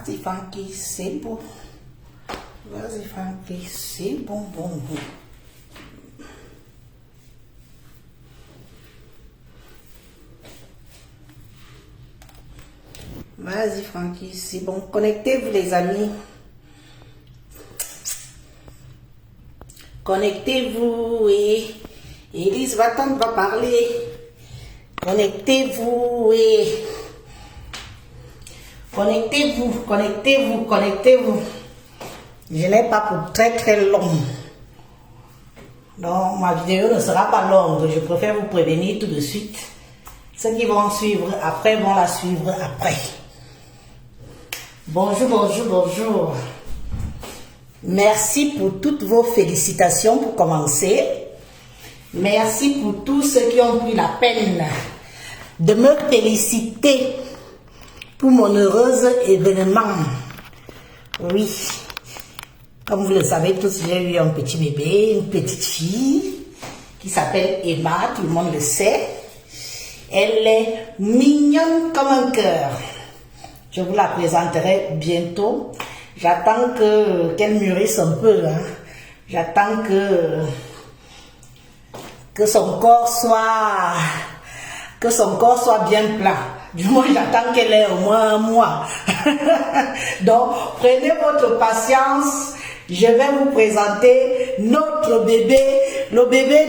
Vas-y, Francky, c'est beau. Vas-y, Francky, c'est bon, bon, bon. Vas-y, Francky, c'est bon. Connectez-vous, les amis. Connectez-vous et Elise va parler. Connectez-vous et connectez-vous, connectez-vous, connectez-vous. Je n'ai pas pour très long. Donc ma vidéo ne sera pas longue. Je préfère vous prévenir tout de suite. Ceux qui vont suivre après vont la suivre après. Bonjour, bonjour, bonjour. Merci pour toutes vos félicitations pour commencer. Merci pour tous ceux qui ont pris la peine de me féliciter pour mon heureux événement. Oui, comme vous le savez tous, j'ai eu un petit bébé, une petite fille qui s'appelle Emma, tout le monde le sait. Elle est mignonne comme un cœur. Je vous la présenterai bientôt. J'attends qu'elle mûrisse un peu. Hein. J'attends que son corps soit bien plat. Du moins, j'attends qu'elle ait au moins un mois. Donc, prenez votre patience. Je vais vous présenter notre bébé, le bébé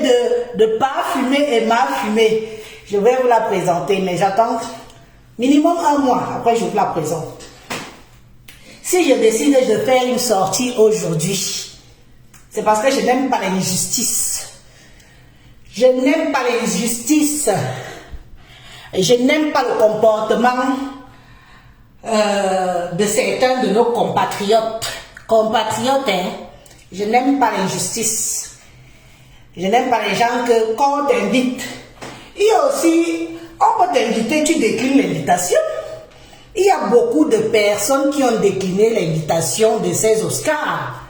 de pas fumé et ma fumé. Je vais vous la présenter, mais j'attends minimum un mois. Après, je vous la présente. Si je décide de faire une sortie aujourd'hui, c'est parce que je n'aime pas l'injustice. Je n'aime pas l'injustice. Je n'aime pas le comportement de certains de nos compatriotes. Compatriotes, hein? Je n'aime pas l'injustice. Je n'aime pas les gens que quand on t'invite, il y a aussi, on peut t'inviter, tu déclines l'invitation. Il y a beaucoup de personnes qui ont décliné l'invitation de ces Oscars.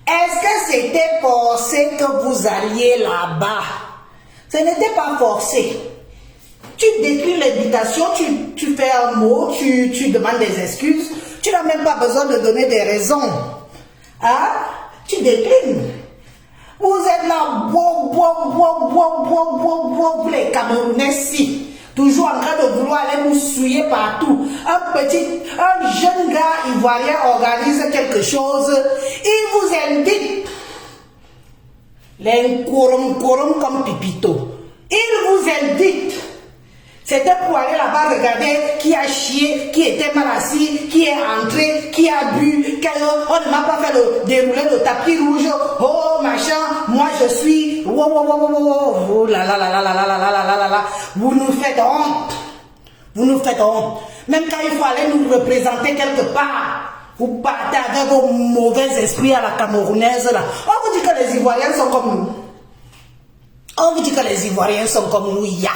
Est-ce que c'était forcé que vous alliez là-bas? Ce n'était pas forcé. Tu déclines l'invitation, tu fais un mot, tu demandes des excuses. Tu n'as même pas besoin de donner des raisons. Hein? Tu déclines. Vous êtes là, vous les Camerounais-ci. Toujours en train de vouloir aller nous souiller partout. Un jeune gars ivoirien organise quelque chose. Il vous invite. Les korom comme Pipito. Il vous invite. C'était pour aller là-bas regarder qui a chié, qui était mal assis, qui est entré, qui a bu, on ne m'a pas fait le déroulé le tapis rouge. Oh machin, moi je suis. Oh là là là là là là là là là là là. Vous nous faites honte. Vous nous faites honte. Même quand il faut aller nous représenter quelque part, vous partez avec vos mauvais esprits à la camerounaise là. On vous dit que les Ivoiriens sont comme nous. On vous dit que les Ivoiriens sont comme nous, ya,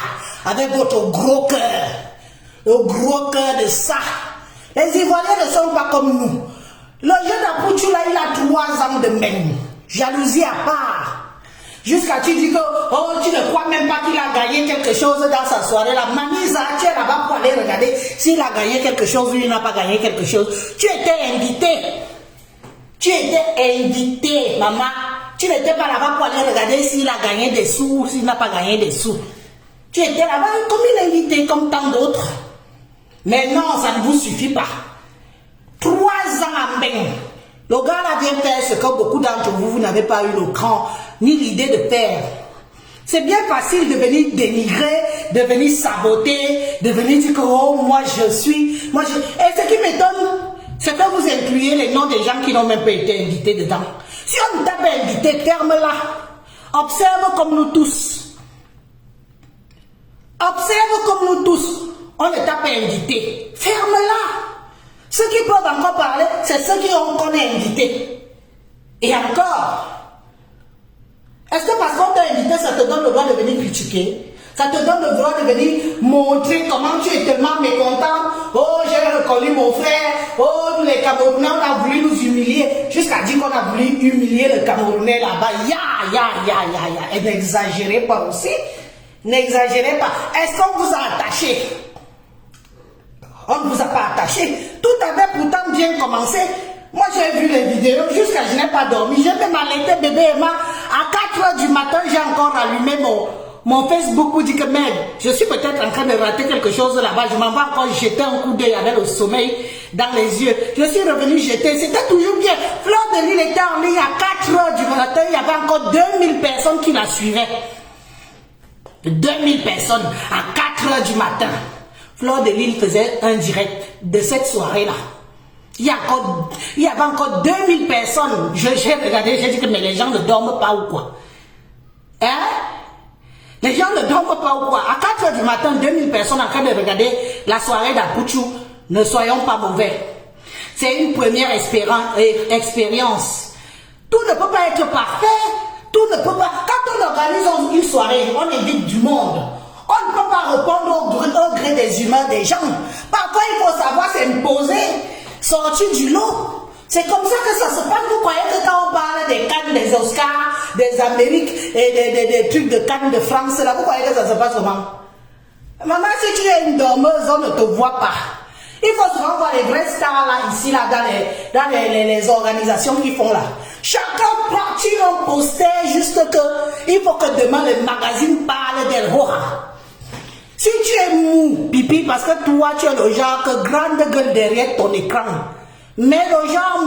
avec votre gros cœur, le gros cœur de ça. Les Ivoiriens ne sont pas comme nous. Le jeune Apoutou là, il a 3 ans de même. Jalousie à part. Jusqu'à tu dis que oh, tu ne crois même pas qu'il a gagné quelque chose dans sa soirée là. Manisa, tu es là-bas pour aller regarder s'il a gagné quelque chose ou il n'a pas gagné quelque chose. Tu étais invité. Tu étais invité, maman. Tu n'étais pas là-bas pour aller regarder s'il a gagné des sous ou s'il n'a pas gagné des sous. Tu étais là-bas comme une invitée, comme tant d'autres. Mais non, ça ne vous suffit pas. 3 ans à peine. Le gars là vient faire ce que beaucoup d'entre vous, vous n'avez pas eu le cran ni l'idée de faire. C'est bien facile de venir dénigrer, de venir saboter, de venir dire que oh, moi je suis... Et ce qui m'étonne, c'est que vous incluez les noms des gens qui n'ont même pas été invités dedans. Si on ne t'a pas invité, ferme-la. Observe comme nous tous. Observe comme nous tous. On ne t'a pas invité. Ferme-la. Ceux qui peuvent encore parler, c'est ceux qu'on est invités. Et encore, est-ce que parce qu'on t'a invité, ça te donne le droit de venir critiquer? Ça te donne le droit de venir montrer comment tu es tellement mécontent. Oh, j'ai reconnu mon frère. Oh, les Camerounais, on a voulu nous humilier. Jusqu'à dire qu'on a voulu humilier le Camerounais là-bas. Ya. Et n'exagérez pas aussi. N'exagérez pas. Est-ce qu'on vous a attaché? On ne vous a pas attaché. Tout avait pourtant bien commencé. Moi, j'ai vu les vidéos jusqu'à je n'ai pas dormi. J'ai même allaité bébé Emma. À 4 h du matin, j'ai encore allumé mon Facebook pour dire que merde, je suis peut-être en train de rater quelque chose là-bas. Je m'en vais encore jeter un coup d'œil avec le sommeil dans les yeux. Je suis revenu jeter. C'était toujours bien. Fleur de Lille était en ligne à 4 h du matin. Il y avait encore 2000 personnes qui la suivaient. 2000 personnes à 4 h du matin. Fleur de Lille faisait un direct de cette soirée-là. Il y avait encore 2000 personnes. J'ai regardé, j'ai dit que mais les gens ne dorment pas ou quoi? Hein? Les gens ne dorment pas ou quoi? À 4 h du matin, 2000 personnes en train de regarder la soirée d'Apouchou. Ne soyons pas mauvais. C'est une première expérience. Tout ne peut pas être parfait. Tout ne peut pas. Quand on organise une soirée, on invite du monde. On ne peut pas répondre au gré des humains des gens. Parfois, il faut savoir s'imposer, sortir du lot. C'est comme ça que ça se passe. Vous croyez que quand on parle des Cannes, des Oscars, des Amériques et des trucs de Cannes de France, là, vous croyez que ça se passe comment? Maman, si tu es une dormeuse, on ne te voit pas. Il faut souvent voir les vrais stars là, ici, là, dans les organisations qui font là. Chacun partit un poster juste que il faut que demain le magazine parle d'elle. Si tu es mou, pipi, parce que toi, tu es le genre que grande gueule derrière ton écran. Mais le genre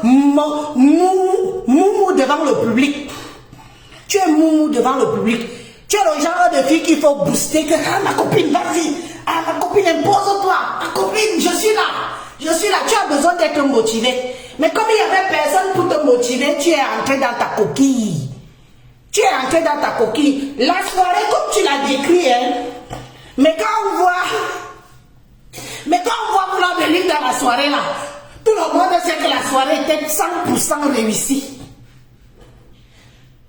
mou devant le public. Tu es mou devant le public. Tu es le genre de fille qu'il faut booster. Que, ah, ma copine, vas-y. Ah, ma copine, impose-toi. Ma copine, je suis là. Je suis là. Tu as besoin d'être motivé. Mais comme il n'y avait personne pour te motiver, tu es entré dans ta coquille. Tu es entré dans ta coquille. La soirée, comme tu l'as décrit, hein. Mais quand on voit Fleur de Lille dans la soirée là, tout le monde sait que la soirée était 100% réussie.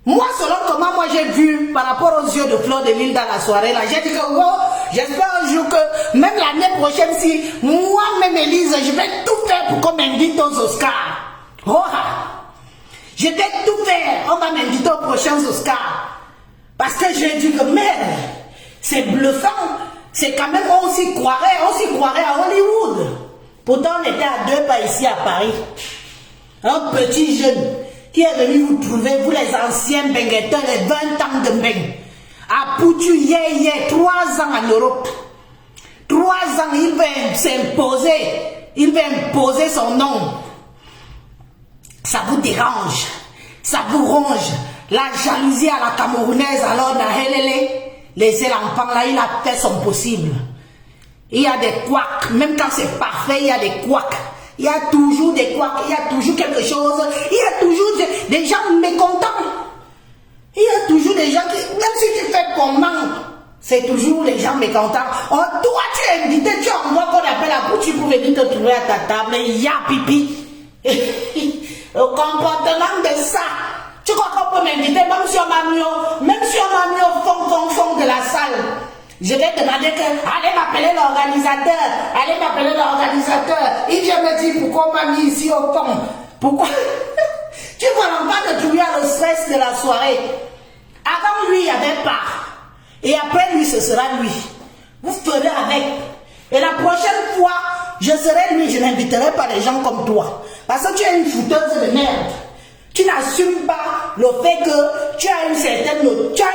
Moi, selon comment moi j'ai vu par rapport aux yeux de Fleur de Lille dans la soirée là, j'ai dit que oh, j'espère un jour que même l'année prochaine, si moi-même Élise, je vais tout faire pour qu'on m'invite aux Oscars. Oh, je vais tout faire, on va m'inviter aux prochains Oscars. Parce que j'ai dit que merde, c'est bluffant. C'est quand même, on s'y croirait à Hollywood. Pourtant, on était à 2 pas ici à Paris. Un petit jeune qui est venu vous trouver, vous les anciens benguetteurs, les 20 ans de Beng. À Poutu, 3 ans en Europe. 3 ans, il va s'imposer. Il va imposer son nom. Ça vous dérange. Ça vous ronge. La jalousie à la camerounaise, alors dans Helele, les enfants là, il a fait son possible. Il y a des couacs, même quand c'est parfait, il y a des couacs. Il y a toujours des couacs, il y a toujours quelque chose, il y a toujours des gens mécontents. Il y a toujours des gens qui, même si tu fais comment, c'est toujours les gens mécontents. Oh, toi, tu es invité, tu envoies qu'on appelle à bout, tu peux venir te trouver à ta table, il y a pipi. Le comportement de ça. Tu crois qu'on peut m'inviter, même si on m'a mis au fond de la salle. Je vais demander que, allez m'appeler l'organisateur, Il vient me dire pourquoi on m'a mis ici au fond. Pourquoi? Tu ne vois pas de trouver le stress de la soirée. Avant lui, il n'y avait pas. Et après lui, ce sera lui. Vous ferez avec. Et la prochaine fois, je serai lui, je n'inviterai pas les gens comme toi. Parce que tu es une fouteuse de merde. Tu n'assumes pas le fait que tu as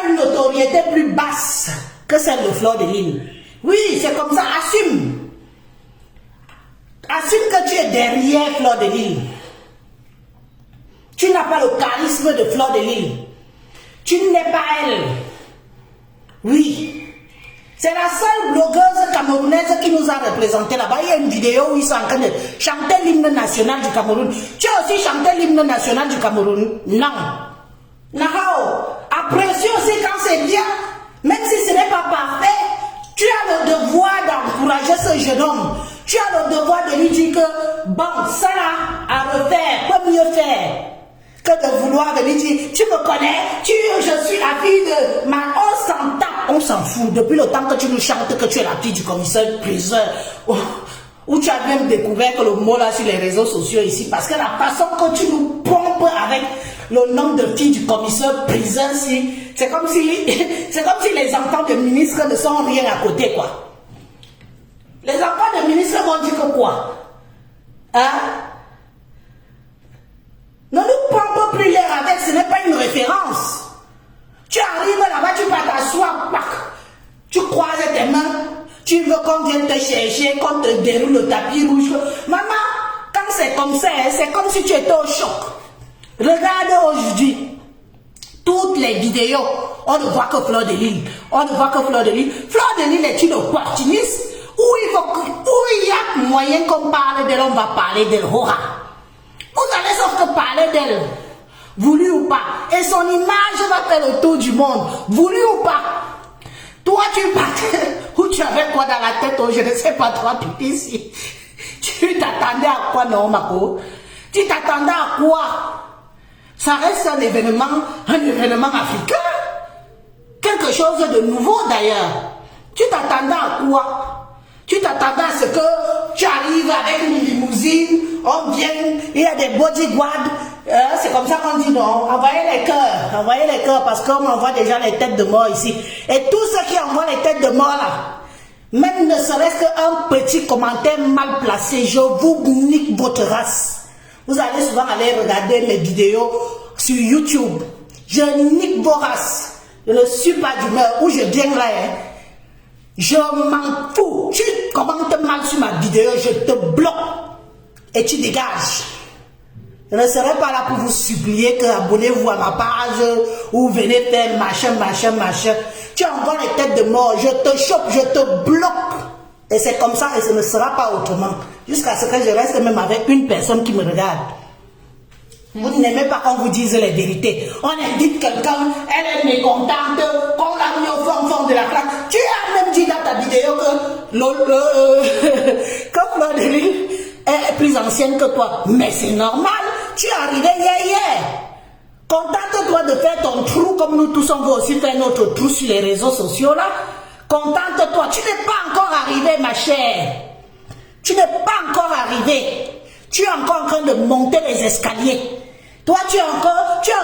une notoriété plus basse que celle de Fleur de Lille. Oui, c'est comme ça, assume. Assume que tu es derrière Fleur de Lille. Tu n'as pas le charisme de Fleur de Lille. Tu n'es pas elle. Oui. C'est la seule blogueuse camerounaise qui nous a représenté là-bas. Il y a une vidéo où ils sont en train de chanter l'hymne national du Cameroun. Tu as aussi chanté l'hymne national du Cameroun? Non. Nahao, apprécie aussi quand c'est bien. Même si ce n'est pas parfait, tu as le devoir d'encourager ce jeune homme. Tu as le devoir de lui dire que, bon, ça là, à refaire, peut mieux faire. Que de vouloir venir dire, tu me connais, je suis la fille de ma... On s'en tape, on s'en fout. Depuis le temps que tu nous chantes que tu es la fille du commissaire priseur, où tu as même découvert que le mot là sur les réseaux sociaux ici, parce que la façon que tu nous pompes avec le nom de fille du commissaire priseur, c'est comme si les enfants de ministres ne sont rien à côté, quoi. Les enfants de ministres vont dire que quoi? Hein? Ne nous prends plus l'air avec, ce n'est pas une référence. Tu arrives là-bas, tu vas t'asseoir, tu croises tes mains, tu veux qu'on vienne te chercher, qu'on te déroule le tapis rouge. Maman, quand c'est comme ça, c'est comme si tu étais au choc. Regarde aujourd'hui, toutes les vidéos, on ne voit que Fleur de Lys. On ne voit que Fleur de Lys. Fleur de Lys est une opportuniste où il y a moyen qu'on parle d'elle, on va parler d'elle. Vous allez sauf que parler d'elle, voulu ou pas. Et son image va faire le tour du monde, voulu ou pas. Toi, tu partais, où tu avais quoi dans la tête, oh, je ne sais pas, toi, tu ici. Tu t'attendais à quoi, non, Mako? Tu t'attendais à quoi? Ça reste un événement africain. Quelque chose de nouveau, d'ailleurs. Tu t'attendais à quoi? Tu t'attendais à ce que tu arrives avec une limousine, on vient, il y a des bodyguards, c'est comme ça qu'on dit non, envoyez les cœurs, parce qu'on envoie déjà les têtes de mort ici. Et tous ceux qui envoient les têtes de mort là, même ne serait-ce qu'un petit commentaire mal placé, je vous nique votre race. Vous allez souvent aller regarder mes vidéos sur YouTube. Je nique vos races. Je ne suis pas d'humeur où je viens là. Hein. Je m'en fous. Tu commentes mal sur ma vidéo, je te bloque et tu dégages. Je ne serai pas là pour vous supplier que abonnez-vous à ma page ou venez faire machin. Tu envoies les têtes de mort, je te chope, je te bloque. Et c'est comme ça et ce ne sera pas autrement. Jusqu'à ce que je reste même avec une personne qui me regarde. Vous n'aimez pas qu'on vous dise les vérités. On invite quelqu'un, elle est mécontente, qu'on l'a mis au fond de la classe. Tu as même dit dans ta vidéo que Fleur de Lys est plus ancienne que toi. Mais c'est normal, tu es arrivé hier. Contente-toi de faire ton trou comme nous tous on veut aussi faire notre trou sur les réseaux sociaux là. Contente-toi, tu n'es pas encore arrivé ma chère. Tu n'es pas encore arrivé. Tu es encore en train de monter les escaliers. Toi, tu es un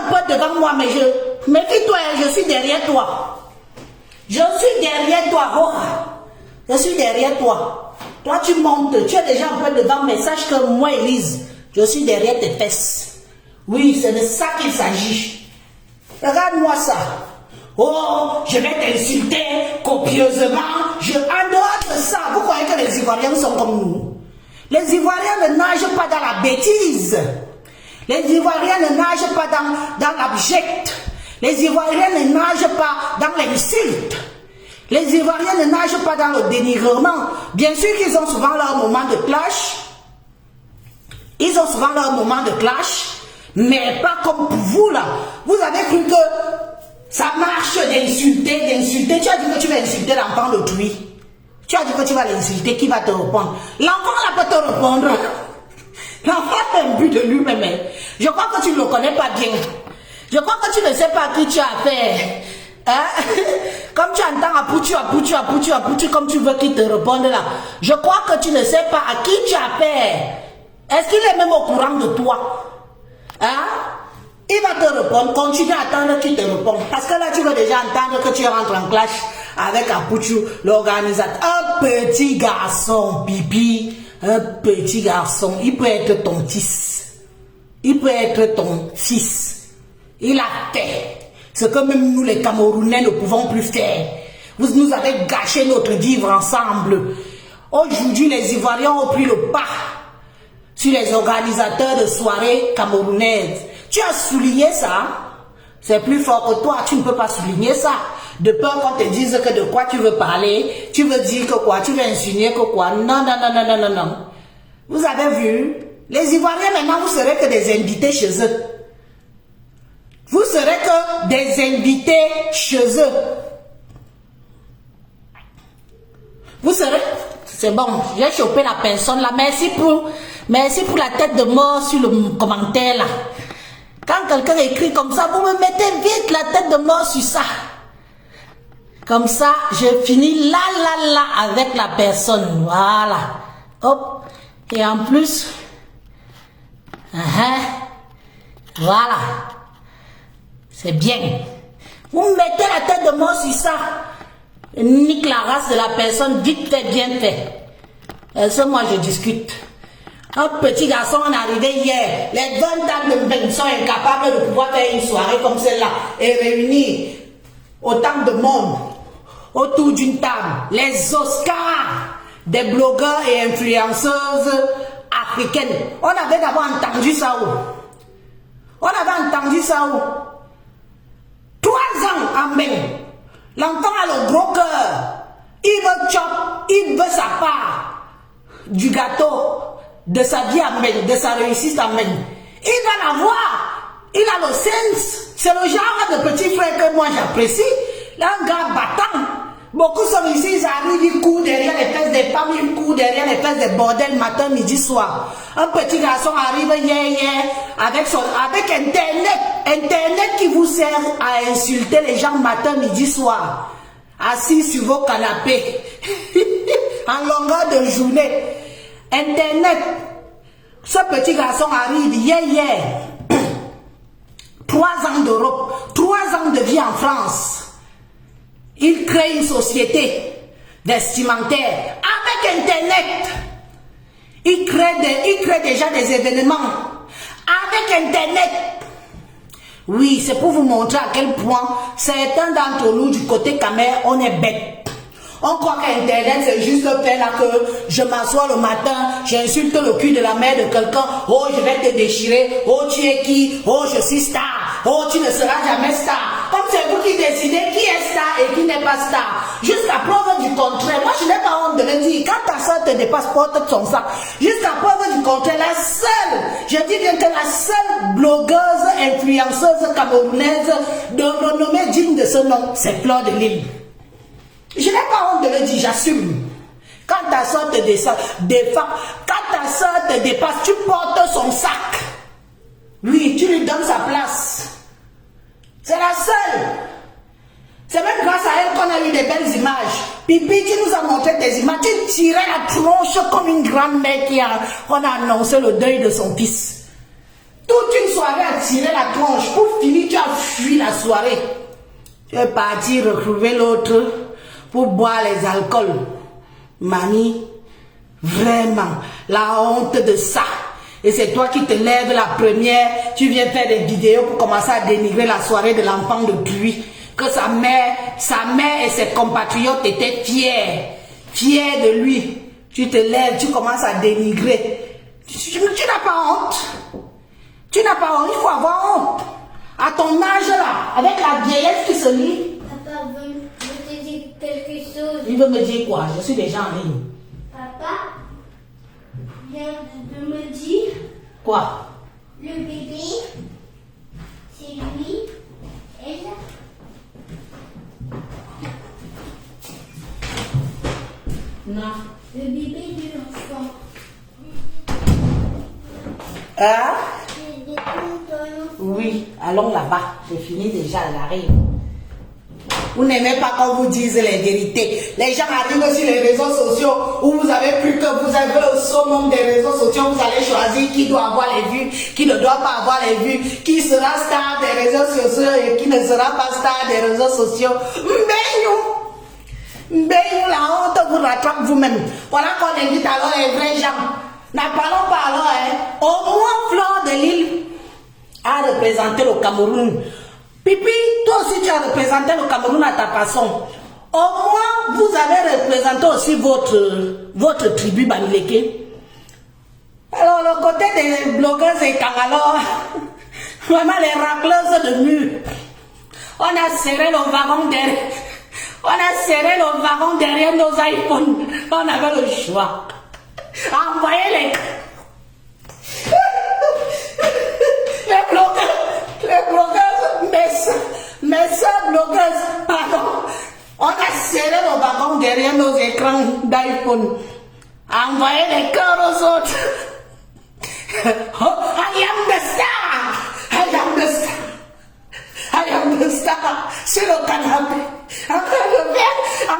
peu devant moi, mais méfie-toi, je suis derrière toi. Je suis derrière toi, oh. Je suis derrière toi. Toi, tu montes, tu es déjà un peu devant, mais sache que moi, Élise, je suis derrière tes fesses. Oui, c'est de ça qu'il s'agit. Regarde-moi ça. Oh, je vais t'insulter copieusement. En dehors de ça, vous croyez que les Ivoiriens sont comme nous? Les Ivoiriens ne nagent pas dans la bêtise. Les Ivoiriens ne nagent pas dans l'abject. Les Ivoiriens ne nagent pas dans l'insulte. Les Ivoiriens ne nagent pas dans le dénigrement. Bien sûr qu'ils ont souvent leur moment de clash. Mais pas comme pour vous là. Vous avez cru que ça marche d'insulter. Tu as dit que tu vas insulter l'enfant d'autrui. Tu as dit que tu vas l'insulter, qui va te répondre? L'enfant là peut te répondre. L'enfant est un but de lui-même. Je crois que tu ne le connais pas bien. Je crois que tu ne sais pas à qui tu as affaire. Hein? Comme tu entends Apoutu, comme tu veux qu'il te réponde là. Je crois que tu ne sais pas à qui tu as affaire. Est-ce qu'il est même au courant de toi? Hein? Il va te répondre, continue à attendre qu'il te réponde. Parce que là, tu vas déjà entendre que tu rentres en clash avec Apoutu, l'organisateur. Un petit garçon, pipi. Un petit garçon, il peut être ton fils. Il peut être ton fils. Il a fait ce que même nous les Camerounais ne pouvons plus faire. Vous nous avez gâché notre vivre ensemble. Aujourd'hui, les Ivoiriens ont pris le pas sur les organisateurs de soirées camerounaises. Tu as souligné ça. C'est plus fort que toi, tu ne peux pas souligner ça. De peur qu'on te dise que de quoi tu veux parler, tu veux dire que quoi, tu veux insinuer que quoi. Non. Vous avez vu, les Ivoiriens maintenant, vous serez que des invités chez eux. Vous serez que des invités chez eux. Vous serez... C'est bon, j'ai chopé la personne là. Merci pour la tête de mort sur le commentaire là. Quand quelqu'un écrit comme ça, vous me mettez vite la tête de mort sur ça. Comme ça, je finis là avec la personne. Voilà. Hop. Et en plus, voilà. C'est bien. Vous mettez la tête de mort sur ça. Nique la race de la personne, vite fait, bien fait. Ça, moi, je discute. Un petit garçon est arrivé hier. Les 20 ans de Mbeng sont incapables de pouvoir faire une soirée comme celle-là et réunir autant de monde autour d'une table. Les Oscars des blogueurs et influenceuses africaines. On avait d'abord entendu ça où? On avait entendu ça où? 3 ans en Mbeng. L'enfant a le gros cœur. Il veut chop, il veut sa part du gâteau de sa vie à Mbeng, de sa réussite à Mbeng. Il va l'avoir. Il a le sens. C'est le genre de petit frère que moi j'apprécie. Un gars battant. Beaucoup sont ici, ils arrivent, ils courent derrière les fesses des femmes, ils courent derrière les fesses des bordels matin, midi, soir. Un petit garçon arrive avec Internet. Internet qui vous sert à insulter les gens matin, midi, soir. Assis sur vos canapés. En longueur de journée. Internet. Ce petit garçon arrive hier. 3 ans d'Europe. 3 ans de vie en France. Il crée une société vestimentaire avec Internet. Il crée déjà des événements avec Internet. Oui, c'est pour vous montrer à quel point certains d'entre nous du côté Camer, on est bêtes. On croit qu'Internet, c'est juste faire là que je m'assois le matin, j'insulte le cul de la mère de quelqu'un. Oh, je vais te déchirer. Oh, tu es qui? Oh, je suis star. Oh, tu ne seras jamais star. Comme c'est vous qui décidez qui est star et qui n'est pas star. Jusqu'à preuve du contraire. Moi, je n'ai pas honte de le dire. Quand ta soeur te dépasse, porte son sac. Jusqu'à preuve du contraire, la seule, je dis bien que la seule blogueuse, influenceuse camerounaise de renommée digne de ce nom, c'est Fleur de Lille. Je n'ai pas honte de le dire, j'assume. Quand ta soeur te dépasse, tu portes son sac. Oui, tu lui donnes sa place. C'est la seule. C'est même grâce à elle qu'on a eu des belles images. Pipi, tu nous as montré tes images. Tu tirais la tronche comme une grand-mère on a annoncé le deuil de son fils. Toute une soirée à tirer la tronche. Pour finir, tu as fui la soirée. Tu es parti retrouver l'autre pour boire les alcools. Mamie, vraiment, la honte de ça. Et c'est toi qui te lèves la première, tu viens faire des vidéos pour commencer à dénigrer la soirée de l'enfant de pluie. Que sa mère et ses compatriotes étaient fiers de lui. Tu te lèves, tu commences à dénigrer. Tu n'as pas honte. Tu n'as pas honte, il faut avoir honte. À ton âge là, avec la vieillesse qui se lit. Papa veut te dire quelque chose. Il veut me dire quoi? Je suis déjà en ligne. Papa vient de me dire. Quoi? Le bébé, c'est lui, elle. Non. Le bébé de l'enfant. Hein? Le bébé de l'enfant. Oui, allons là-bas. J'ai fini déjà, elle arrive. Vous n'aimez pas qu'on vous dise les vérités. Les gens arrivent sur les réseaux sociaux où vous avez plus que vous avez le summum des réseaux sociaux. Vous allez choisir qui doit avoir les vues, qui ne doit pas avoir les vues, qui sera star des réseaux sociaux et qui ne sera pas star des réseaux sociaux. Mbeyou, la honte vous rattrape vous-même. Voilà qu'on invite alors les vrais gens. N'en parlons pas alors, hein. Au moins Fleur de Lille a représenté le Cameroun. Pipi, toi aussi tu as représenté le Cameroun à ta façon. Au moins, vous avez représenté aussi votre tribu Bamileke. Alors, le côté des blogueurs et Kangalo, vraiment les racleuses de mur. On a serré le wagon derrière. On a serré le wagon derrière nos iPhones. On avait le choix. Envoyez les blogueuses, mes soeurs blogueuses, pardon. On a serré le wagon derrière nos écrans d'iPhone. Envoyez les cœurs aux autres. Oh, I am the star. I am the star. I am the star. Sur le canapé. En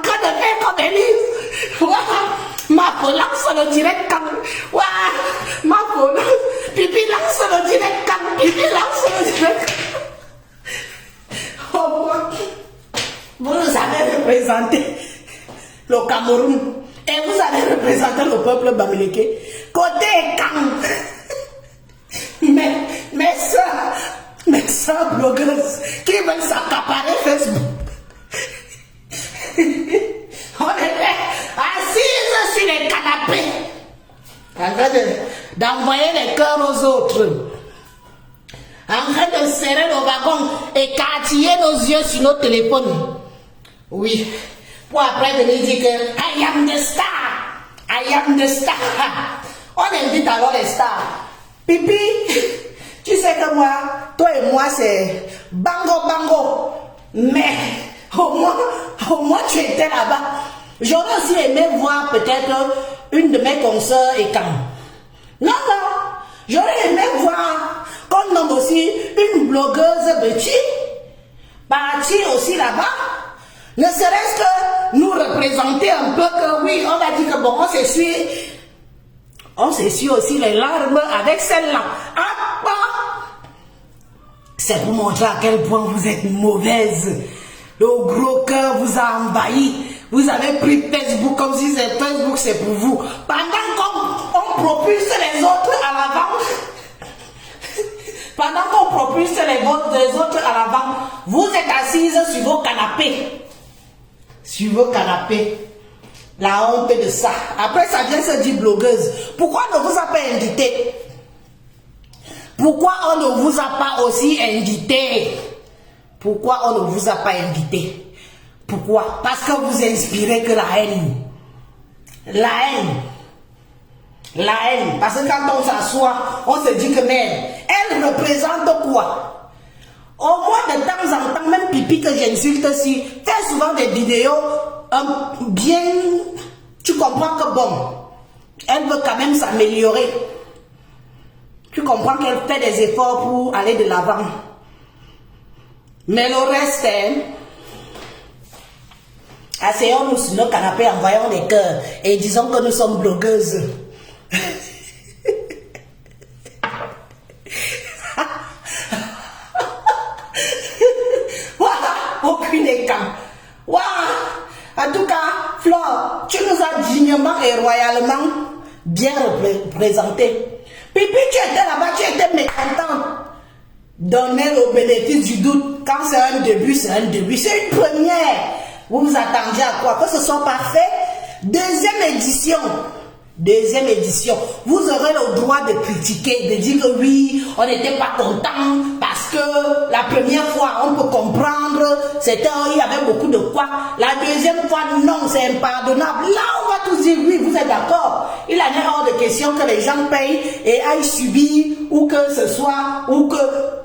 train de faire comme Élise. Ma peau lance le direct quand. Ma peau. Pipi lance le direct quand. Pipi lance le direct. Oh, vous nous avez représenté le Cameroun. Et vous allez représenter le peuple bamileke. Côté Kang. Mes soeurs blogueuses qui veulent s'accaparer Facebook. On était assises sur les canapés. En train d'envoyer les cœurs aux autres. En train de serrer nos wagons et quartier nos yeux sur nos téléphones. Oui. Pour après venir dire que I am the star. I am the star. On invite alors les stars. Pipi, tu sais que moi, toi et moi c'est bango bango. Mais au moins tu étais là-bas. J'aurais aussi aimé voir peut-être une de mes consoeurs et quand. Non, j'aurais aimé voir qu'on nomme aussi une blogueuse Betty partir aussi là-bas. Ne serait-ce que nous représenter un peu que oui, on a dit que bon, on s'essuie aussi les larmes avec celle-là. Ah, bah. C'est pour montrer à quel point vous êtes mauvaise. Le gros cœur vous a envahi. Vous avez pris Facebook comme si Facebook c'est pour vous. Pendant qu'on propulse les autres à l'avant, pendant qu'on propulse les autres à l'avant, vous êtes assises sur vos canapés. Sur vos canapés. La honte de ça. Après, ça vient se dire blogueuse. Pourquoi on ne vous a pas invité? Pourquoi on ne vous a pas aussi invité? Pourquoi on ne vous a pas invité? Pourquoi? Parce que vous inspirez que la haine. La haine. La haine. Parce que quand on s'assoit, on se dit que merde, elle représente quoi? Au moins de temps en temps, même Pipi que j'insulte aussi, fait souvent des vidéos bien... Tu comprends que bon, elle veut quand même s'améliorer. Tu comprends qu'elle fait des efforts pour aller de l'avant. Mais le reste, asseyons-nous sur nos canapés, envoyons des cœurs et disons que nous sommes blogueuses. Voilà, aucune écart. Voilà. En tout cas, Flore, tu nous as dignement et royalement bien représenté. Pipi, tu étais là-bas, tu étais mécontente. Donner le bénéfice du doute. Quand c'est un début, c'est un début. C'est une première. Vous vous attendiez à quoi? Que ce soit parfait. Deuxième édition. Deuxième édition. Vous aurez le droit de critiquer, de dire que oui, on n'était pas content parce que la première fois, on peut comprendre, c'était, il y avait beaucoup de quoi. La deuxième fois, non, c'est impardonnable. Là, on va tous dire oui, vous êtes d'accord. Il en est hors de question que les gens payent et aillent subir ou que ce soit, ou que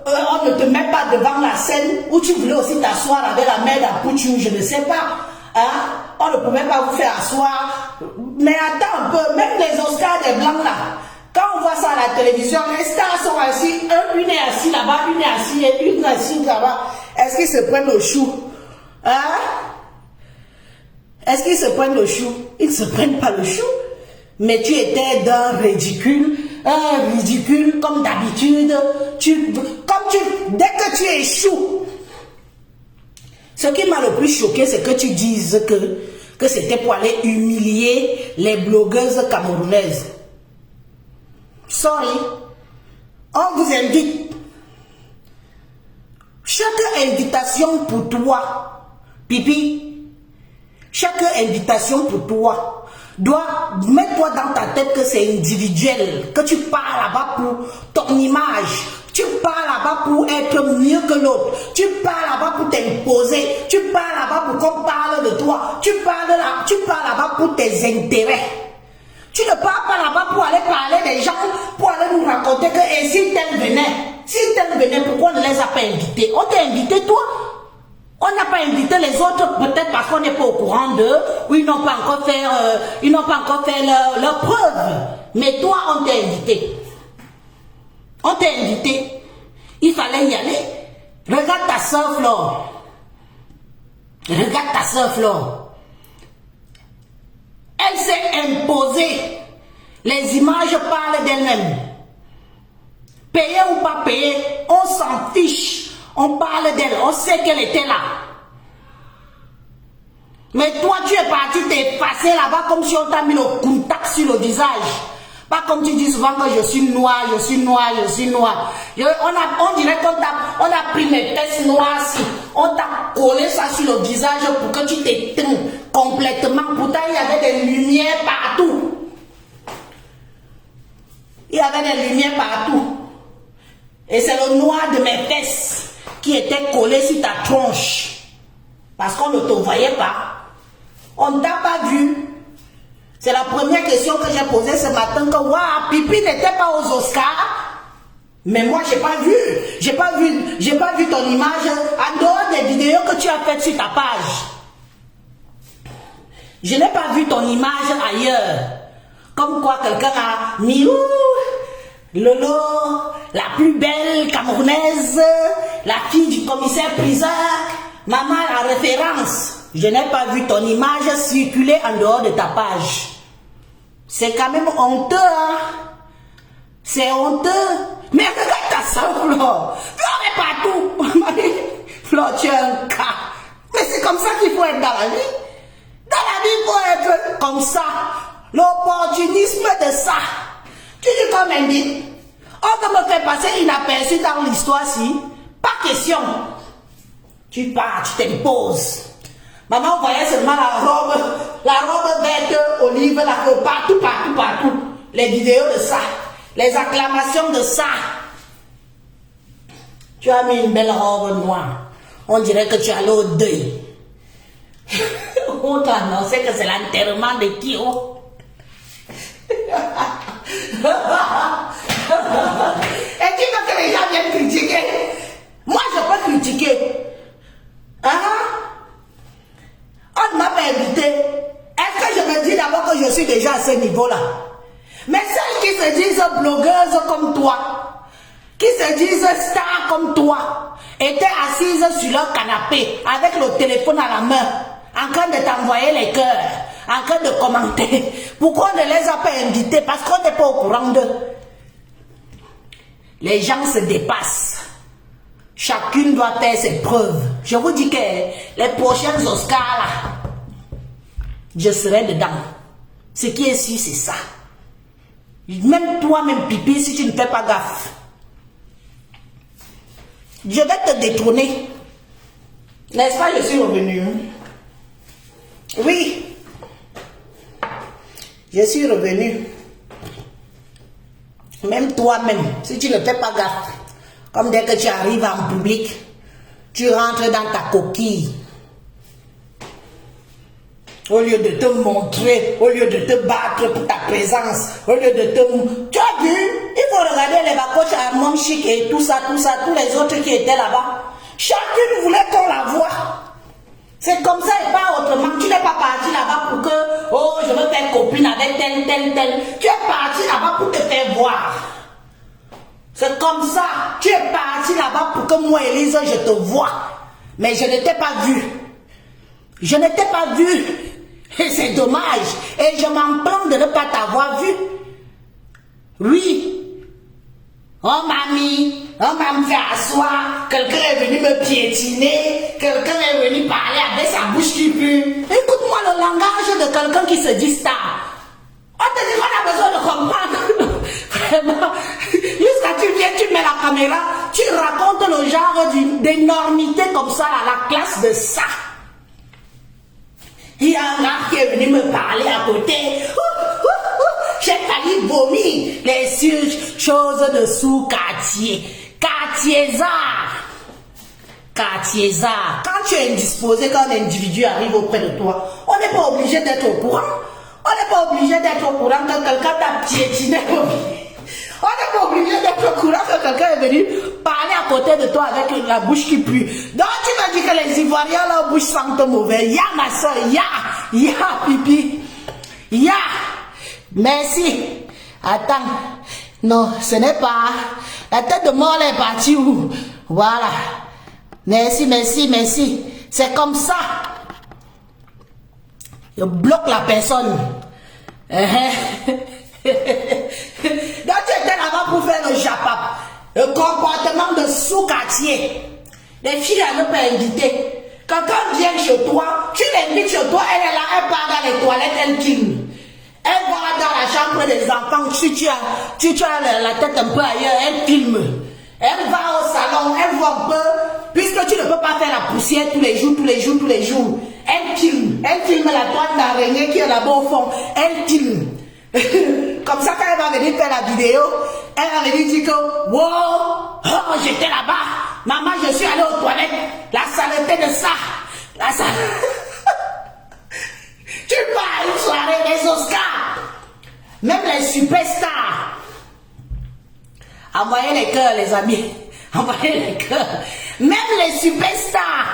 on ne te met pas devant la scène où tu voulais aussi t'asseoir avec la mère d'Apouchou, je ne sais pas. Hein? On ne pouvait pas vous faire asseoir. Mais attends un peu, même les Oscars des Blancs là, quand on voit ça à la télévision, les stars sont assis, une est assise là-bas, une est assise et une est assise là-bas. Est-ce qu'ils se prennent le chou? Hein? Est-ce qu'ils se prennent le chou? Ils ne se prennent pas le chou. Mais tu étais d'un ridicule, comme d'habitude. Dès que tu échoues, ce qui m'a le plus choqué, c'est que tu dises que c'était pour aller humilier les blogueuses camerounaises. Sorry. On vous invite. Chaque invitation pour toi, Pipi, chaque invitation pour toi, mets-toi dans ta tête que c'est individuel, que tu pars là-bas pour ton image. Tu pars là-bas pour être mieux que l'autre. Tu pars là-bas pour t'imposer. Tu pars là-bas pour qu'on parle de toi. Tu pars là-bas pour tes intérêts. Tu ne pars pas là-bas pour aller parler des gens, pour aller nous raconter que et si tel venait, pourquoi on ne les a pas invités? On t'a invité toi? On n'a pas invité les autres, peut-être parce qu'on n'est pas au courant d'eux, ou ils n'ont pas encore fait leur preuve. Mais toi, on t'a invité. On t'a invité. Il fallait y aller. Regarde ta soeur Flore. Regarde ta soeur Flore. Elle s'est imposée. Les images parlent d'elle-même. Payée ou pas payée, on s'en fiche. On parle d'elle. On sait qu'elle était là. Mais toi, tu es parti t'effacer là-bas comme si on t'a mis le contact sur le visage. Pas comme tu dis souvent que je suis noir, je suis noir, je suis noir. On dirait qu'on a pris mes fesses noires ici. On t'a collé ça sur le visage pour que tu t'éteins complètement. Pourtant, il y avait des lumières partout. Il y avait des lumières partout. Et c'est le noir de mes fesses qui était collé sur ta tronche. Parce qu'on ne te voyait pas. On ne t'a pas vu. C'est la première question que j'ai posée ce matin, que waouh, Pipi n'était pas aux Oscars. Mais moi, j'ai pas vu. J'ai pas vu ton image en dehors des vidéos que tu as faites sur ta page. Je n'ai pas vu ton image ailleurs. Comme quoi quelqu'un a mis Lolo, la plus belle Camerounaise, la fille du commissaire priseur, maman la référence. Je n'ai pas vu ton image circuler en dehors de ta page. C'est quand même honteux, hein? C'est honteux. Mais regarde ta soeur, Flore. Flore est partout. Flore, tu es un cas. Mais c'est comme ça qu'il faut être dans la vie. Dans la vie, il faut être comme ça. L'opportunisme de ça. Tu dis comme elle dit. On veut me faire passer inaperçu dans l'histoire-ci. Pas question. Tu pars, tu t'imposes. Maman voyait seulement la robe verte, olive, partout. Les vidéos de ça, les acclamations de ça. Tu as mis une belle robe noire. On dirait que tu es allé au deuil. On t'a annoncé que c'est l'enterrement de Kio. Et tu veux que les gens viennent critiquer? Moi, je peux critiquer. Hein? On ne m'a pas invité. Est-ce que je me dis d'abord que je suis déjà à ce niveau-là? Mais celles qui se disent blogueuses comme toi, qui se disent stars comme toi, étaient assises sur leur canapé avec le téléphone à la main, en train de t'envoyer les cœurs, en train de commenter. Pourquoi on ne les a pas invités? Parce qu'on n'est pas au courant d'eux. Les gens se dépassent. Chacune doit faire ses preuves. Je vous dis que les prochains Oscars, là, je serai dedans. Ce qui est sûr, c'est ça. Même toi-même, Pipi, si tu ne fais pas gaffe, je vais te détrôner. N'est-ce pas, je suis revenu? Oui. Je suis revenu. Même toi-même, si tu ne fais pas gaffe, comme dès que tu arrives en public, tu rentres dans ta coquille. Au lieu de te montrer, au lieu de te battre pour ta présence, au lieu de te... Tu as vu? Il faut regarder les bacoches à Mon Chic et tout ça, tous les autres qui étaient là-bas. Chacune voulait qu'on la voie. C'est comme ça et pas autrement. Tu n'es pas parti là-bas pour que, oh, je veux faire copine avec tel. Tu es parti là-bas pour te faire voir. C'est comme ça. Tu es parti là-bas pour que moi, Élise, je te vois. Mais je ne t'ai pas vu. Je ne t'ai pas vu. Et c'est dommage. Et je m'en plains de ne pas t'avoir vu. Oui. On m'a fait asseoir. Quelqu'un est venu me piétiner. Quelqu'un est venu parler avec sa bouche qui pue. Écoute-moi le langage de quelqu'un qui se dit star. On te dit qu'on a besoin de comprendre. Vraiment. Jusqu'à tu viens, tu mets la caméra, tu racontes le genre d'énormité comme ça à la classe de ça. Il y a un gars qui est venu me parler à côté. J'ai failli vomir les choses de sous-quartier. Quartier-zard. Quand tu es indisposé, quand un individu arrive auprès de toi, on n'est pas obligé d'être au courant. On n'est pas obligé d'être au courant que quelqu'un t'a piétiné. On n'est pas obligé d'être au courant que quelqu'un est venu parler à côté de toi avec la bouche qui pue. Donc tu me dis que les Ivoiriens, leur bouche sentent mauvais. Ya ma soeur, ya Pipi. Ya. Merci. Attends. Non, ce n'est pas. La tête de mort est partie où? Voilà. Merci. C'est comme ça. Je bloque la personne. Donc tu étais là-bas pour faire le japap. Le comportement de sous-quartier. Les filles à ne pas inviter. Quelqu'un vient chez toi, tu l'invites chez toi, elle est là, elle part dans les toilettes, elle filme. Elle va dans la chambre des enfants, si tu as la tête un peu ailleurs, elle filme. Elle va au salon, elle voit un peu, puisque tu ne peux pas faire la poussière tous les jours. Elle filme la toile d'araignée qui est là-bas au fond, elle filme. Comme ça, quand elle va venir faire la vidéo, elle va venir dire que, wow, oh, j'étais là-bas, maman, je suis allée aux toilettes, la saleté de ça, la saleté. Tu vas à une soirée des Oscars, même les superstars. Envoyez les cœurs, les amis, envoyez les cœurs. Même les superstars,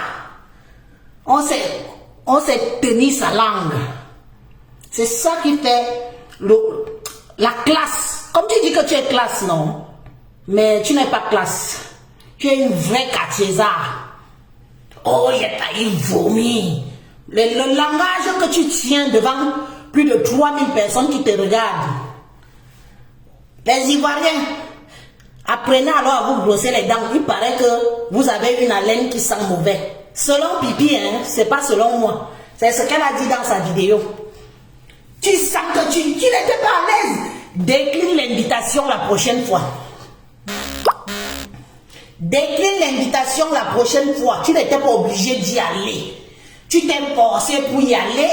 on sait tenir sa langue. C'est ça qui fait la classe. Comme tu dis que tu es classe, non? Mais tu n'es pas classe. Tu es une vraie quartier-zard. Oh, il vomit. Le langage que tu tiens devant plus de 3000 personnes qui te regardent. Les Ivoiriens, apprenez alors à vous brosser les dents. Il paraît que vous avez une haleine qui sent mauvais. Selon Pipi, hein, c'est pas selon moi. C'est ce qu'elle a dit dans sa vidéo. Tu sens que tu n'étais pas à l'aise. Décline l'invitation la prochaine fois. Décline l'invitation la prochaine fois. Tu n'étais pas obligé d'y aller. Tu t'es forcé pour y aller.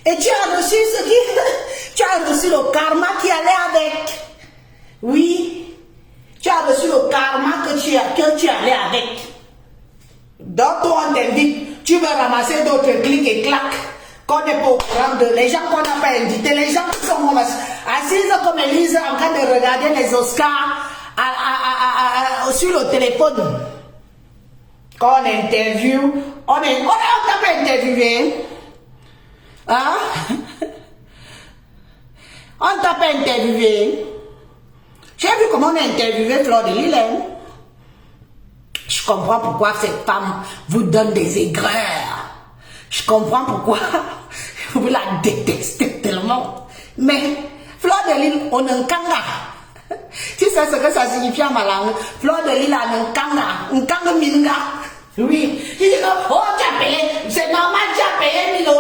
Et tu as reçu tu as reçu le karma qui allait avec. Oui. Tu as reçu le karma que tu allais avec. Donc toi on t'invite. Tu veux ramasser d'autres clics et claques. Qu'on n'est pas au courant de les gens qu'on n'a pas invités, les gens qui sont assises comme Elise en train de regarder les Oscars sur le téléphone. Quand on interview, on t'a pas interviewé. Hein? On t'a pas interviewé. J'ai vu comment on a interviewé Fleur de Lille. Je comprends pourquoi cette femme vous donne des aigreurs. Je comprends pourquoi vous la détestez tellement. Mais, Fleur de Lille, on nkanga. Tu sais ce que ça signifie en ma langue? Fleur de Lille, on nkanga minga. Oui. Tu dis que, oh, tu as payé, c'est normal, tu as payé 1000 €.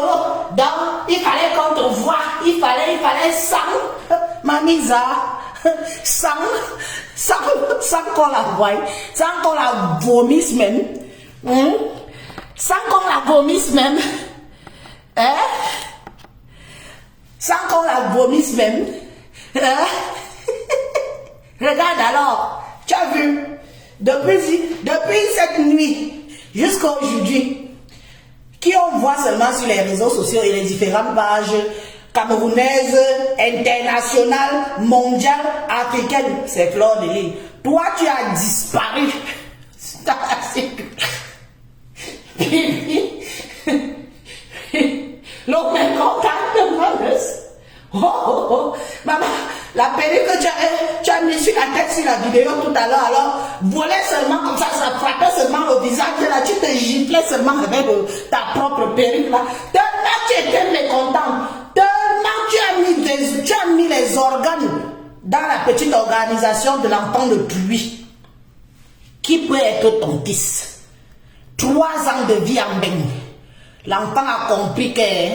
Donc, il fallait qu'on te voie. Il fallait 100. Mamisa. 100 qu'on la voie. 100 qu'on la vomisse même. Sans qu'on la vomisse même. Hein? Sans qu'on la vomisse même. Hein? Regarde alors. Tu as vu? Depuis cette nuit jusqu'à aujourd'hui, qui on voit seulement sur les réseaux sociaux et les différentes pages camerounaises, internationales, mondiales, africaines, c'est Fleur de Lille. Toi, tu as disparu. L'homme est content. Oh, maman, la perruque que tu as mis sur la tête sur la vidéo tout à l'heure, alors, volait seulement comme ça frappait seulement le visage, là, tu te giflais seulement avec ta propre perruque, là. Tellement tu étais mécontent, tellement tu as mis les organes dans la petite organisation de l'enfant de pluie. Qui peut être ton fils? 3 ans de vie en bain. L'enfant a compris qu'il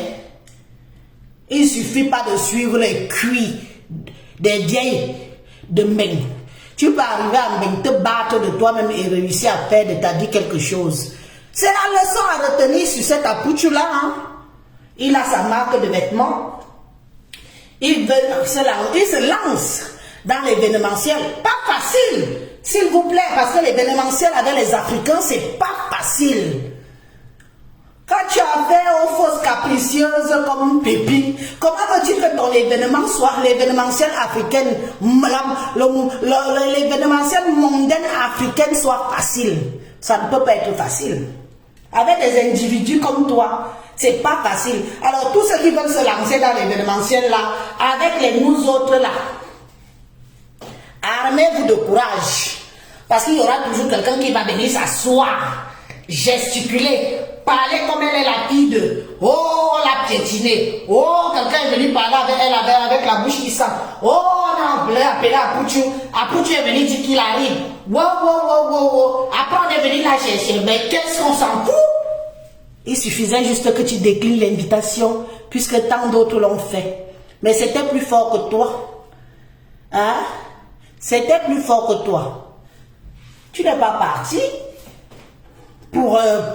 ne suffit pas de suivre les cuits des vieilles de Meng. Tu peux arriver à Meng, te battre de toi-même et réussir à faire de ta vie quelque chose. C'est la leçon à retenir sur cet apouchou-là. Hein? Il a sa marque de vêtements. Il se lance dans l'événementiel. Pas facile. S'il vous plaît, parce que l'événementiel avec les Africains, c'est pas facile. Quand tu as fait aux fausses capricieuses comme Pépi, comment veux-tu que ton événement soit l'événementiel africain, l'événementiel mondain africain soit facile? Ça ne peut pas être facile. Avec des individus comme toi, c'est pas facile. Alors tous ceux qui veulent se lancer dans l'événementiel là, avec les nous autres là, armez-vous de courage. Parce qu'il y aura toujours quelqu'un qui va venir s'asseoir, gesticuler, parler comme elle est la fille de oh, la piétinée. Oh, quelqu'un est venu parler avec elle avec la bouche qui sent. Oh, on a appelé Apouchou. Apouchou est venu dire qu'il arrive. Wow. Après, on est venu la chercher. Mais qu'est-ce qu'on s'en fout? Il suffisait juste que tu déclines l'invitation, puisque tant d'autres l'ont fait. Mais c'était plus fort que toi. Hein? C'était plus fort que toi. Tu n'es pas parti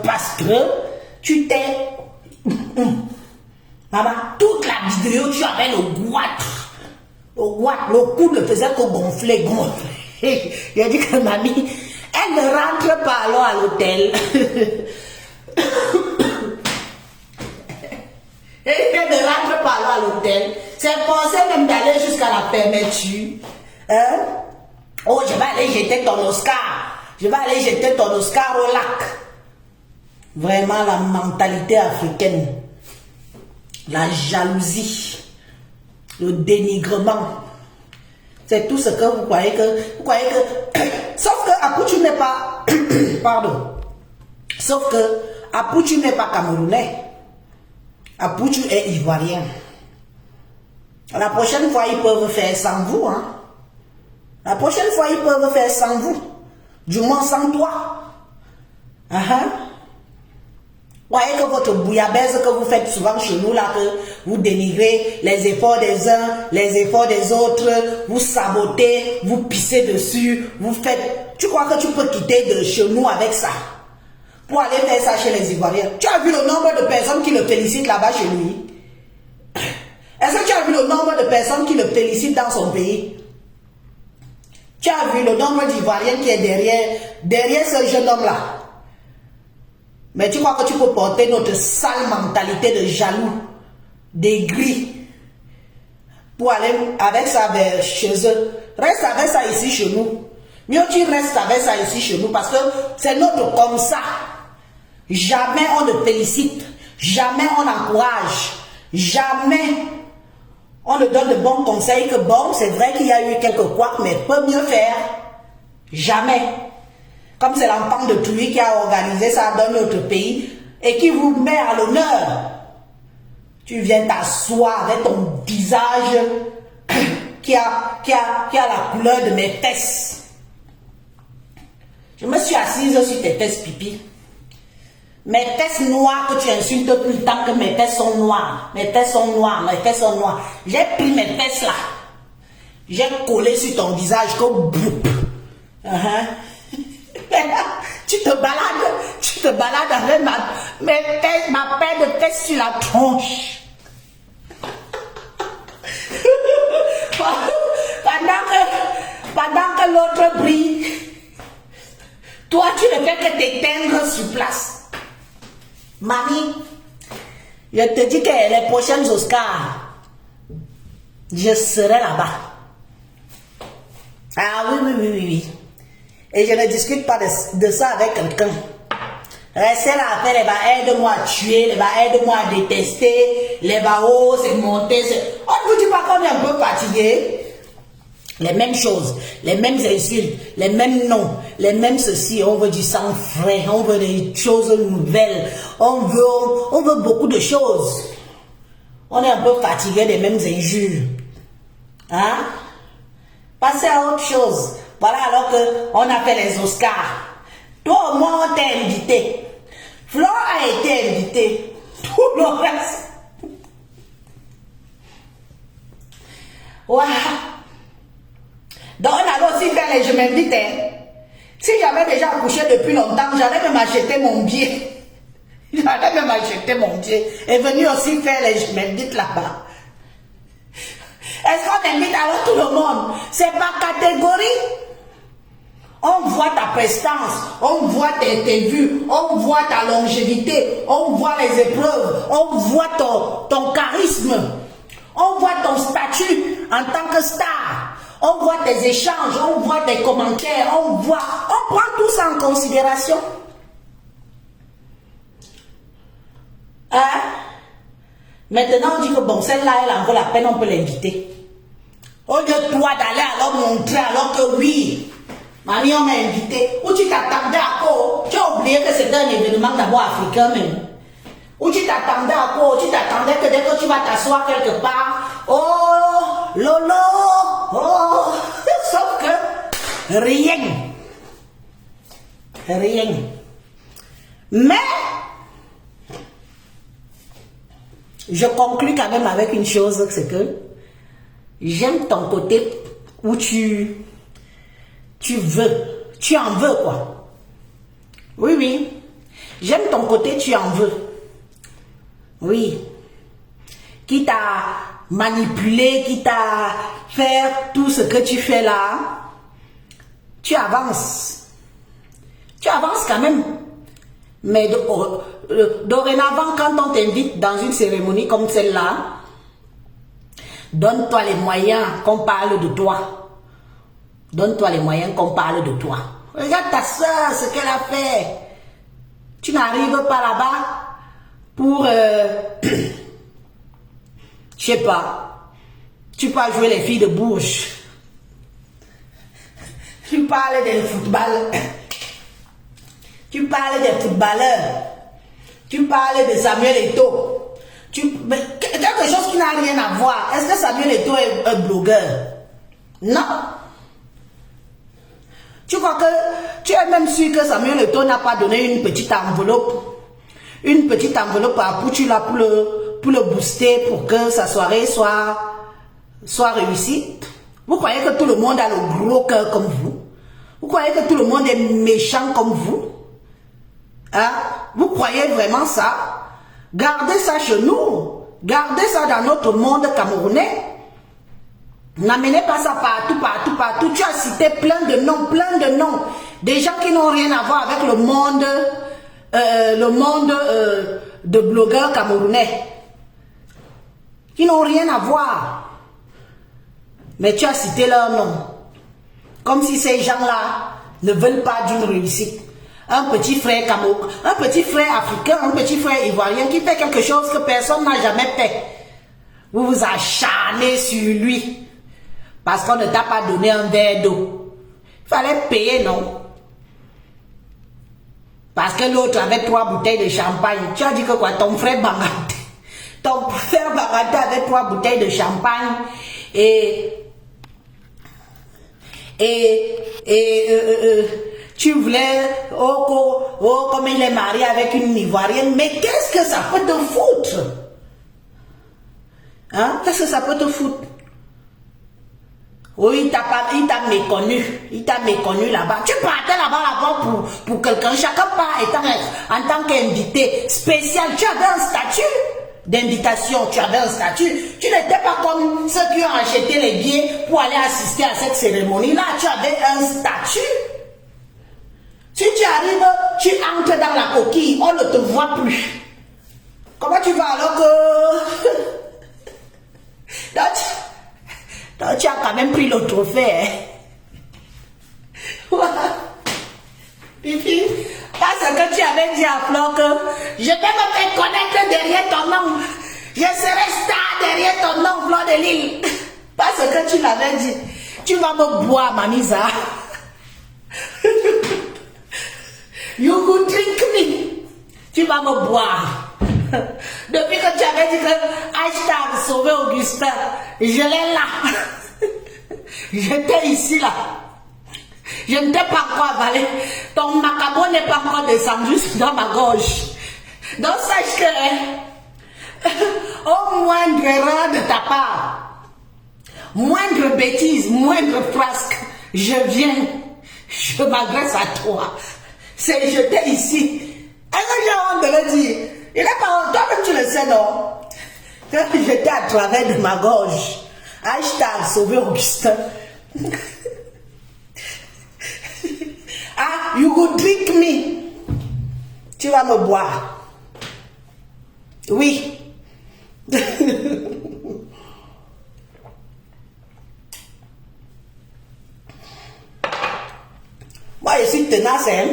parce que tu t'es... Maman, toute la vidéo, tu avais le goitre. Le cou ne faisait que gonfler. Il a dit que mamie, elle ne rentre pas alors à l'hôtel. Elle ne rentre pas alors à l'hôtel. C'est forcé même d'aller jusqu'à la fermeture. Hein? Oh, je vais aller jeter ton Oscar. Je vais aller jeter ton Oscar au lac. Vraiment la mentalité africaine. La jalousie. Le dénigrement. C'est tout ce que vous croyez que... Sauf que Apoutu n'est pas... Pardon. Sauf que Apoutu n'est pas camerounais. Apoutu est ivoirien. La prochaine fois, ils peuvent faire sans vous. Hein? La prochaine fois, ils peuvent faire sans vous. Du moins sans toi. Vous voyez que votre bouillabaisse que vous faites souvent chez nous, là, que vous dénigrez les efforts des uns, les efforts des autres, vous sabotez, vous pissez dessus, vous faites... Tu crois que tu peux quitter de chez nous avec ça? Pour aller faire ça chez les Ivoiriens. Tu as vu le nombre de personnes qui le félicitent là-bas chez lui? Est-ce que tu as vu le nombre de personnes qui le félicitent dans son pays? Tu as vu le nombre d'Ivoiriens qui est derrière ce jeune homme-là? Mais tu crois que tu peux porter notre sale mentalité de jaloux, d'aigri, pour aller avec ça vers chez eux? Reste avec ça ici chez nous. Mieux tu restes avec ça ici chez nous parce que c'est notre comme ça. Jamais on ne félicite, jamais on encourage, jamais on ne donne de bons conseils que bon, c'est vrai qu'il y a eu quelques couacs, mais peut mieux faire. Jamais. Comme c'est l'enfant de Touy qui a organisé ça dans notre pays et qui vous met à l'honneur. Tu viens t'asseoir avec ton visage qui a la couleur de mes fesses. Je me suis assise sur tes fesses pipi. Mes fesses noires que tu insultes tout le temps que mes fesses sont noires. Mes fesses sont noires, mes fesses sont noires. J'ai pris mes fesses là. J'ai collé sur ton visage comme boup. Tu te balades avec ma paire de fesses sur la tronche. Pendant que l'autre brille, toi tu ne fais que t'éteindre sur place. Mamie, je te dis que les prochaines Oscars, je serai là-bas. Ah oui. Et je ne discute pas de ça avec quelqu'un. Restez là à faire les bas, aide-moi à tuer, les bas, aide-moi à détester, les bas, oh, c'est monté. On ne vous dit pas qu'on est un peu fatigué. Les mêmes choses, les mêmes insultes, les mêmes noms, les mêmes ceci. On veut du sang frais, on veut des choses nouvelles, on veut beaucoup de choses. On est un peu fatigué des mêmes injures. Hein? Passez à autre chose. Voilà, alors qu'on a fait les Oscars. Toi, au moins, on t'a invité. Flo a été invité. Tout le reste. Voilà. Donc, on allait aussi faire les je m'invite. Si j'avais déjà accouché depuis longtemps, j'allais même acheter mon billet. J'allais même acheter mon billet. Et venir aussi faire les je m'invite là-bas. Est-ce qu'on invite alors tout le monde? C'est par catégorie. On voit ta prestance, on voit tes vues, on voit ta longévité, on voit les épreuves, on voit ton charisme, on voit ton statut en tant que star, on voit tes échanges, on voit tes commentaires, on prend tout ça en considération. Hein? Maintenant on dit que bon, celle-là, elle en vaut la peine, on peut l'inviter. Au lieu de toi d'aller alors montrer alors que oui, mamie, on m'a invité. Où tu t'attendais à quoi? Tu as oublié que c'était un événement d'abord africain même. Où tu t'attendais à quoi? Tu t'attendais que dès que tu vas t'asseoir quelque part, oh, lolo, oh, sauf que rien. Rien. Mais, je conclus quand même avec une chose, c'est que j'aime ton côté où tu en veux quoi. Oui, oui. J'aime ton côté, tu en veux. Oui. Qui t'a manipulé, qui t'a fait tout ce que tu fais là, tu avances. Tu avances quand même. Mais dorénavant, quand on t'invite dans une cérémonie comme celle-là, donne-toi les moyens qu'on parle de toi. Donne-toi les moyens qu'on parle de toi. Regarde ta soeur, ce qu'elle a fait. Tu n'arrives pas là-bas pour... je sais pas. Tu peux jouer les filles de Bourges. Tu parles des football. Tu parles des footballeurs. Tu parles de Samuel Eto'o. Quelque chose qui n'a rien à voir. Est-ce que Samuel Eto'o est un blogueur? Non. Tu crois que tu es même sûr que Samuel Eto'o n'a pas donné une petite enveloppe? Une petite enveloppe à Pouchula pour le booster pour que sa soirée soit réussie? Vous croyez que tout le monde a le gros cœur comme vous? Vous croyez que tout le monde est méchant comme vous? Hein? Vous croyez vraiment ça? Gardez ça chez nous. Gardez ça dans notre monde camerounais. N'amenez pas ça partout, partout, partout. Tu as cité plein de noms. Des gens qui n'ont rien à voir avec le monde de blogueurs camerounais. Qui n'ont rien à voir. Mais tu as cité leur nom. Comme si ces gens-là ne veulent pas d'une réussite. Un petit frère Cameroun, un petit frère africain, un petit frère ivoirien qui fait quelque chose que personne n'a jamais fait. Vous vous acharnez sur lui. Parce qu'on ne t'a pas donné un verre d'eau. Il fallait payer, non? Parce que l'autre avait 3 bouteilles de champagne. Tu as dit que quoi? Ton frère Bangaté. Ton frère Bangaté avait 3 bouteilles de champagne. Tu voulais, comme il est marié avec une Ivoirienne, mais qu'est-ce que ça peut te foutre? Hein? Qu'est-ce que ça peut te foutre? Oui, il t'a méconnu là-bas. Tu partais là-bas pour quelqu'un, chacun part en tant qu'invité spécial. Tu avais un statut d'invitation, tu avais un statut. Tu n'étais pas comme ceux qui ont acheté les billets pour aller assister à cette cérémonie-là. Tu avais un statut. Si tu arrives, tu entres dans la coquille, on ne te voit plus. Comment tu vas alors que... Donc, tu as quand même pris le trophée. Hein? Pipi, parce que tu avais dit à Flo que je vais me faire connaître derrière ton nom. Je serai star derrière ton nom, Flo de Lille. Parce que tu l'avais dit. Tu vas me boire, Manisa. You could drink me. Tu vas me boire. Depuis que tu avais dit que hashtag sauver Augustin, je l'ai là. J'étais ici là. Je ne t'ai pas encore avalé. Ton macabo n'est pas encore descendu dans ma gorge. Donc sache que au moindre erreur de ta part, moindre bêtise, moindre frasque, je viens, je m'adresse à toi. C'est j'étais ici. Est-ce que j'ai honte de le dire? Il n'est pas honte, toi-même tu le sais, non? J'étais à travers de ma gorge. Hashtag sauver Augustin. Ah, you go drink me. Tu vas me boire. Oui. Moi, je suis tenace, hein.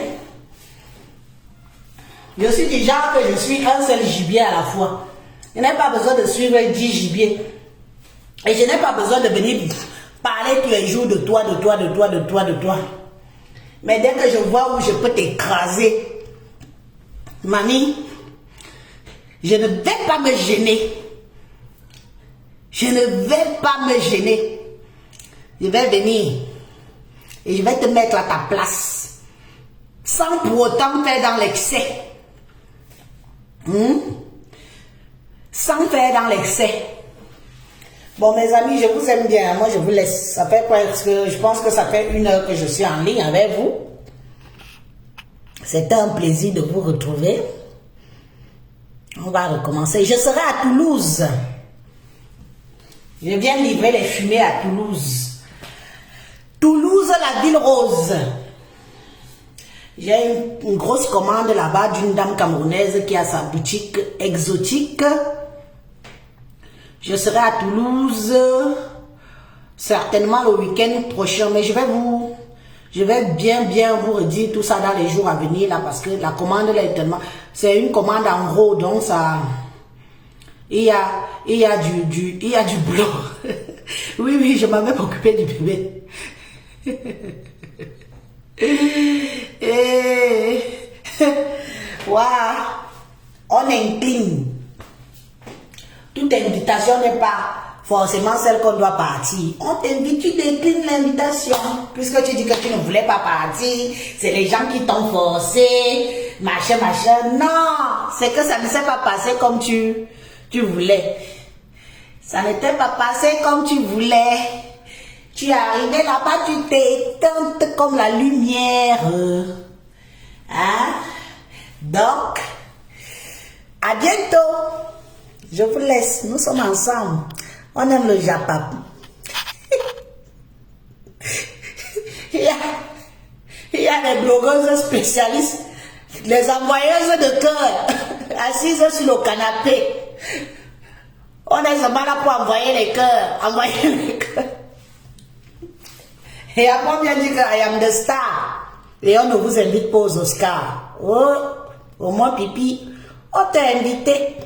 Je suis du genre que je suis un seul gibier à la fois. Je n'ai pas besoin de suivre 10 gibiers. Et je n'ai pas besoin de venir parler tous les jours de toi. Mais dès que je vois où je peux t'écraser, mamie, je ne vais pas me gêner. Je ne vais pas me gêner. Je vais venir et je vais te mettre à ta place. Sans pour autant faire dans l'excès. sans faire dans l'excès. Bon, mes amis, je vous aime bien. Moi, je vous laisse. Ça fait presque, je pense que ça fait 1 heure que je suis en ligne avec vous. C'était un plaisir de vous retrouver. On va recommencer. Je serai à Toulouse. Je viens livrer les fumées à Toulouse. Toulouse, la ville rose. J'ai une grosse commande là-bas d'une dame camerounaise qui a sa boutique exotique. Je serai à Toulouse certainement le week-end prochain, mais je vais bien vous redire tout ça dans les jours à venir là, parce que la commande là est tellement, c'est une commande en gros, donc ça, il y a du boulot. Oui, je m'avais occupé du bébé. Waouh, on incline. Toute invitation n'est pas forcément celle qu'on doit partir. On t'invite, tu déclines l'invitation. Puisque tu dis que tu ne voulais pas partir, c'est les gens qui t'ont forcé, machin. Non, c'est que ça ne s'est pas passé comme tu voulais. Ça n'était pas passé comme tu voulais. Tu es arrivé là-bas, tu t'es éteinte comme la lumière. Hein? Donc, à bientôt. Je vous laisse, nous sommes ensemble. On aime le Japon. Il y a des blogueuses spécialistes, les envoyeuses de cœur, assises sur le canapé. On est seulement là pour envoyer les cœurs, Et après, on vient dire que I am the star. Et on ne vous invite pas aux Oscars. Oh, au moins, pipi, on t'a invité.